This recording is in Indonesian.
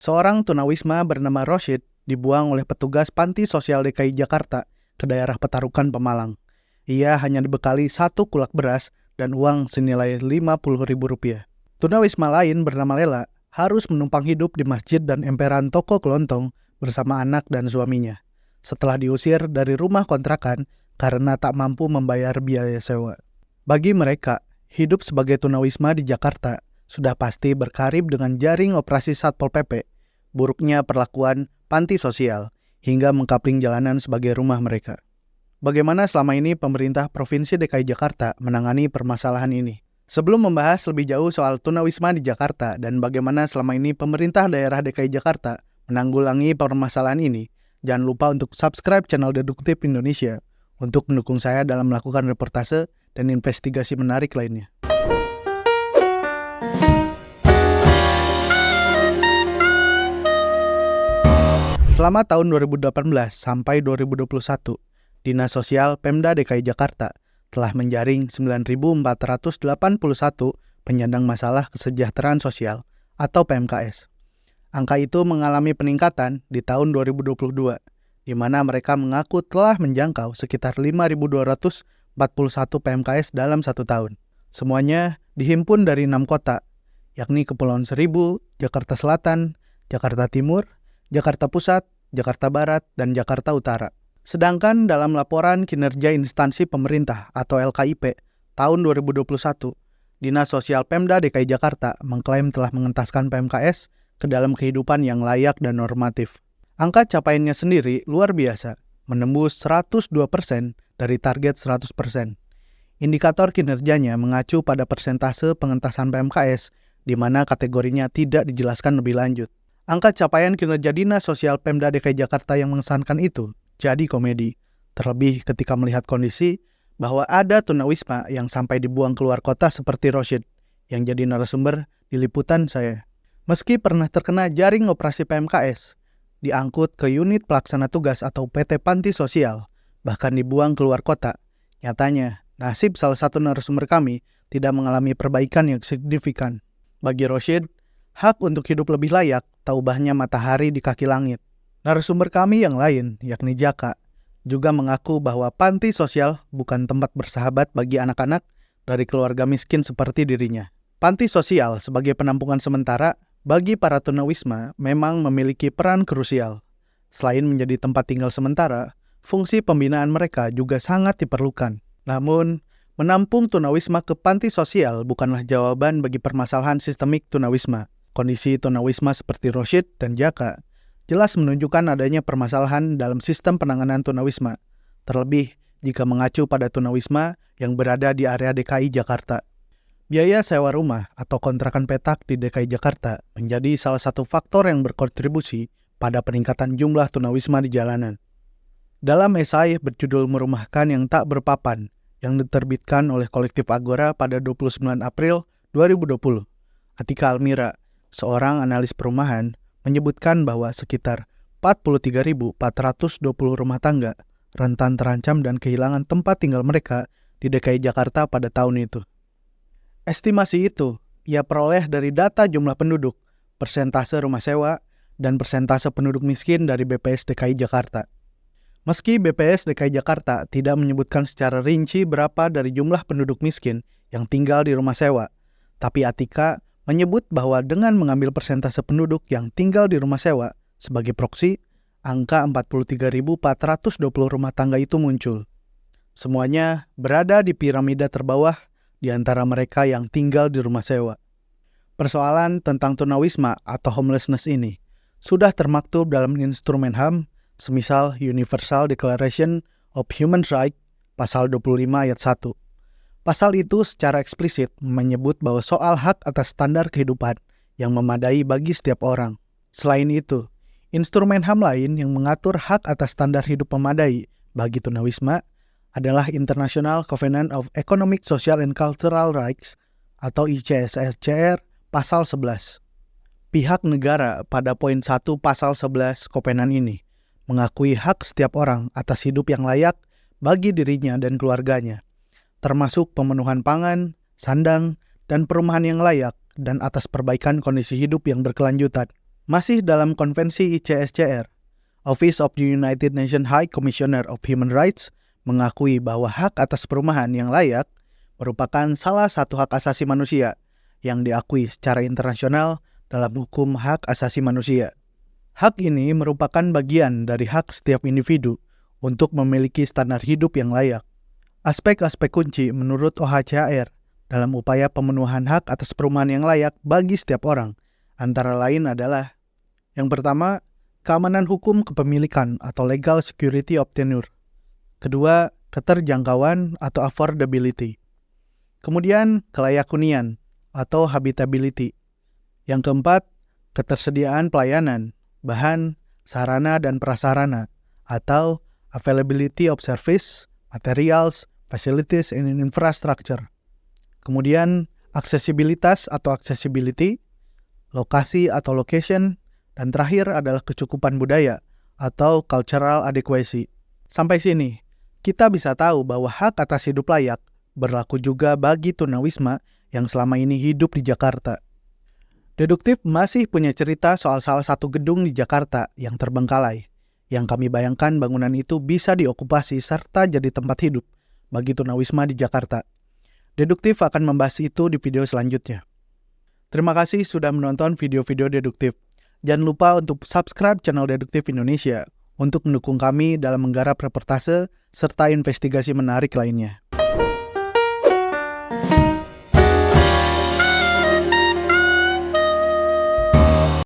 Seorang tunawisma bernama Rosyid dibuang oleh petugas Panti Sosial DKI Jakarta ke daerah Petarukan, Pemalang. Ia hanya dibekali 1 kulak beras dan uang senilai Rp50.000. Tunawisma lain bernama Lela harus menumpang hidup di masjid dan emperan toko kelontong bersama anak dan suaminya setelah diusir dari rumah kontrakan karena tak mampu membayar biaya sewa. Bagi mereka, hidup sebagai tunawisma di Jakarta sudah pasti berkarib dengan jaring operasi Satpol PP, buruknya perlakuan panti sosial, hingga mengkapling jalanan sebagai rumah mereka. Bagaimana selama ini pemerintah Provinsi DKI Jakarta menangani permasalahan ini? Sebelum membahas lebih jauh soal tunawisma di Jakarta dan bagaimana selama ini pemerintah daerah DKI Jakarta menanggulangi permasalahan ini, jangan lupa untuk subscribe channel Deduktif Indonesia untuk mendukung saya dalam melakukan reportase dan investigasi menarik lainnya. Selama tahun 2018 sampai 2021, Dinas Sosial Pemda DKI Jakarta telah menjaring 9.481 penyandang masalah kesejahteraan sosial atau PMKS. Angka itu mengalami peningkatan di tahun 2022, di mana mereka mengaku telah menjangkau sekitar 5.241 PMKS dalam 1 tahun. Semuanya dihimpun dari 6 kota, yakni Kepulauan Seribu, Jakarta Selatan, Jakarta Timur, Jakarta Pusat, Jakarta Barat, dan Jakarta Utara. Sedangkan dalam laporan kinerja instansi pemerintah atau LKIP tahun 2021, Dinas Sosial Pemda DKI Jakarta mengklaim telah mengentaskan PMKS ke dalam kehidupan yang layak dan normatif. Angka capaiannya sendiri luar biasa, menembus 102% dari target 100%. Indikator kinerjanya mengacu pada persentase pengentasan PMKS, di mana kategorinya tidak dijelaskan lebih lanjut. Angka capaian kinerja Dinas Sosial Pemda DKI Jakarta yang mengesankan itu jadi komedi, terlebih ketika melihat kondisi bahwa ada tunawisma yang sampai dibuang keluar kota seperti Rosyid, yang jadi narasumber di liputan saya. Meski pernah terkena jaring operasi PMKS, diangkut ke unit pelaksana tugas atau PT Panti Sosial, bahkan dibuang keluar kota, nyatanya nasib salah satu narasumber kami tidak mengalami perbaikan yang signifikan. Bagi Rosyid, hak untuk hidup lebih layak tak ubahnya matahari di kaki langit. Narasumber kami yang lain, yakni Jaka, juga mengaku bahwa panti sosial bukan tempat bersahabat bagi anak-anak dari keluarga miskin seperti dirinya. Panti sosial sebagai penampungan sementara bagi para tunawisma memang memiliki peran krusial. Selain menjadi tempat tinggal sementara, fungsi pembinaan mereka juga sangat diperlukan. Namun, menampung tunawisma ke panti sosial bukanlah jawaban bagi permasalahan sistemik tunawisma. Kondisi tunawisma seperti Rosyid dan Jaka jelas menunjukkan adanya permasalahan dalam sistem penanganan tunawisma, terlebih jika mengacu pada tunawisma yang berada di area DKI Jakarta. Biaya sewa rumah atau kontrakan petak di DKI Jakarta menjadi salah satu faktor yang berkontribusi pada peningkatan jumlah tunawisma di jalanan. Dalam esai berjudul Merumahkan yang Tak Berpapan yang diterbitkan oleh kolektif Agora pada 29 April 2020, Atika Almira, seorang analis perumahan, menyebutkan bahwa sekitar 43.420 rumah tangga rentan terancam dan kehilangan tempat tinggal mereka di DKI Jakarta pada tahun itu. Estimasi itu ia peroleh dari data jumlah penduduk, persentase rumah sewa, dan persentase penduduk miskin dari BPS DKI Jakarta. Meski BPS DKI Jakarta tidak menyebutkan secara rinci berapa dari jumlah penduduk miskin yang tinggal di rumah sewa, tapi Atika menyebut bahwa dengan mengambil persentase penduduk yang tinggal di rumah sewa sebagai proksi, angka 43.420 rumah tangga itu muncul. Semuanya berada di piramida terbawah di antara mereka yang tinggal di rumah sewa. Persoalan tentang tunawisma atau homelessness ini sudah termaktub dalam instrumen HAM, semisal Universal Declaration of Human Rights, pasal 25 ayat 1. Pasal itu secara eksplisit menyebut bahwa soal hak atas standar kehidupan yang memadai bagi setiap orang. Selain itu, instrumen HAM lain yang mengatur hak atas standar hidup memadai bagi tunawisma adalah International Covenant of Economic, Social, and Cultural Rights atau ICSRCR pasal 11. Pihak negara pada poin 1 pasal 11 Kovenant ini mengakui hak setiap orang atas hidup yang layak bagi dirinya dan keluarganya, termasuk pemenuhan pangan, sandang, dan perumahan yang layak, dan atas perbaikan kondisi hidup yang berkelanjutan. Masih dalam konvensi ICSCR, Office of the United Nations High Commissioner of Human Rights mengakui bahwa hak atas perumahan yang layak merupakan salah satu hak asasi manusia yang diakui secara internasional dalam hukum hak asasi manusia. Hak ini merupakan bagian dari hak setiap individu untuk memiliki standar hidup yang layak. Aspek-aspek kunci menurut OHCHR dalam upaya pemenuhan hak atas perumahan yang layak bagi setiap orang, antara lain adalah: yang pertama, keamanan hukum kepemilikan atau legal security of tenure. Kedua, keterjangkauan atau affordability. Kemudian, kelayak hunian atau habitability. Yang keempat, ketersediaan pelayanan, bahan, sarana dan prasarana atau availability of service, materials, facilities and infrastructure. Kemudian, aksesibilitas atau accessibility, lokasi atau location, dan terakhir adalah kecukupan budaya atau cultural adequacy. Sampai sini, kita bisa tahu bahwa hak atas hidup layak berlaku juga bagi tunawisma yang selama ini hidup di Jakarta. Deduktif masih punya cerita soal salah satu gedung di Jakarta yang terbengkalai, yang kami bayangkan bangunan itu bisa diokupasi serta jadi tempat hidup bagi tunawisma di Jakarta. Deduktif akan membahas itu di video selanjutnya. Terima kasih sudah menonton video-video Deduktif. Jangan lupa untuk subscribe channel Deduktif Indonesia untuk mendukung kami dalam menggarap reportase serta investigasi menarik lainnya.